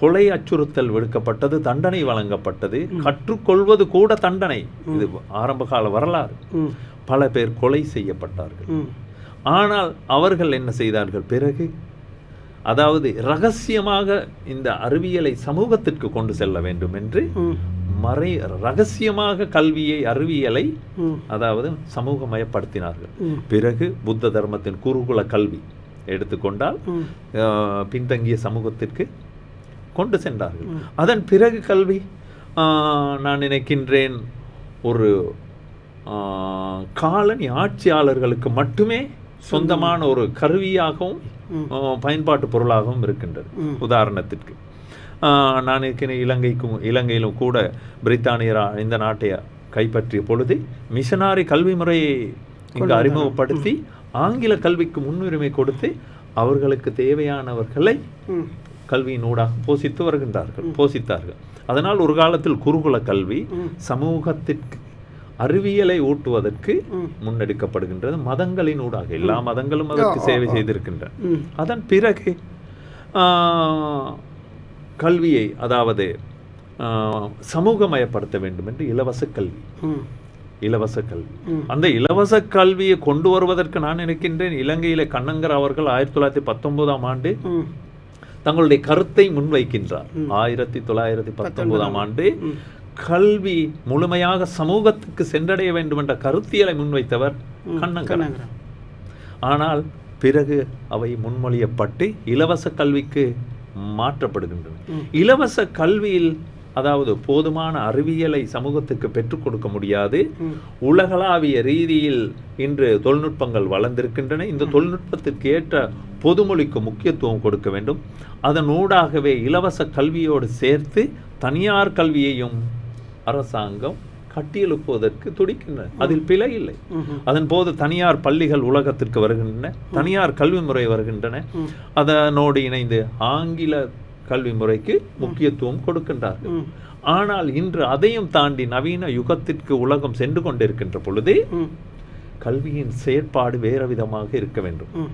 கொலை அச்சுறுத்தல் விடுக்கப்பட்டது, தண்டனை வழங்கப்பட்டது. கற்றுக்கொள்வது கூட தண்டனை. இது ஆரம்ப கால வரலாறு. பல பேர் கொலை செய்யப்பட்டார்கள். ஆனால் அவர்கள் என்ன செய்தார்கள்? பிறகு அதாவது ரகசியமாக இந்த அறிவியலை சமூகத்திற்கு கொண்டு செல்ல வேண்டும் என்று ரகசியமாக கல்வியை, அறிவியலை அதாவது சமூகமயப்படுத்தினார்கள். பிறகு புத்த தர்மத்தின் குருகுல கல்வி எடுத்துக்கொண்டால் பின்தங்கிய சமூகத்திற்கு கொண்டு சென்றார்கள். அதன் பிறகு கல்வி நான் நினைக்கின்றேன் ஒரு காலனி ஆட்சியாளர்களுக்கு மட்டுமே சொந்தமான ஒரு கருவியாகவும் பயன்பாட்டு பொருளாகவும் இருக்கின்றது. உதாரணத்திற்கு நான் இருக்கிற இலங்கையிலும் கூட பிரித்தானியர் இந்த நாட்டை கைப்பற்றிய பொழுது மிஷனாரி கல்வி முறையை இங்கு அறிமுகப்படுத்தி ஆங்கில கல்விக்கு முன்னுரிமை கொடுத்து அவர்களுக்கு தேவையானவர்களை கல்வியினூடாக போஷித்தார்கள். அதனால் ஒரு காலத்தில் குருகுல கல்வி சமூகத்திற்கு அறிவியலை ஊட்டுவதற்கு முன்னெடுக்கப்படுகின்றது. மதங்களினூடாக எல்லா மதங்களும் அதற்கு சேவை செய்திருக்கின்றன. அதன் பிறகு கல்வியை அதாவது சமூகமயப்படுத்த வேண்டும் என்று இலவச கல்வி. அந்த இலவச கல்வியை கொண்டு வருவதற்கு நான் நினைக்கின்றேன் இலங்கையில கண்ணங்கர் அவர்கள் 1919ஆம் ஆண்டு தங்களுடைய கருத்தை முன்வைக்கின்றார். 1919ஆம் ஆண்டு கல்வி முழுமையாக சமூகத்துக்கு சென்றடைய வேண்டும் என்ற கருத்தியலை முன்வைத்தவர் கண்ணங்கர். ஆனால் பிறகு அவை முன்மொழியப்பட்டு இலவச கல்விக்கு மாற்றப்படுகின்றன. இலவச கல்வியில் அதாவது போதுமான அறிவியலை சமூகத்துக்கு பெற்றுக் கொடுக்க முடியாது. உலகளாவிய ரீதியில் இன்று தொழில்நுட்பங்கள் வளர்ந்திருக்கின்றன. இந்த தொழில்நுட்பத்திற்கு ஏற்ற பொதுமொழிக்கு முக்கியத்துவம் கொடுக்க வேண்டும். அதனூடாகவே இலவச கல்வியோடு சேர்த்து தனியார் கல்வியையும் அரசாங்கம் கட்டியெழுப்புவதற்கு துடிக்கின்றன. அதில் பிழை இல்லை. அதன் போது தனியார் பள்ளிகள் உலகத்திற்கு வருகின்றன, தனியார் கல்வி முறை வருகின்றன. அதனோடு இணைந்து ஆங்கில கல்வி முறைக்கு முக்கியத்துவம் கொடுக்கின்றார்கள். ஆனால் இன்று அதையும் தாண்டி நவீன யுகத்திற்கு உலகம் சென்று கொண்டிருக்கின்ற பொழுது கல்வியின் செயற்பாடு வேறு விதமாக இருக்க வேண்டும்.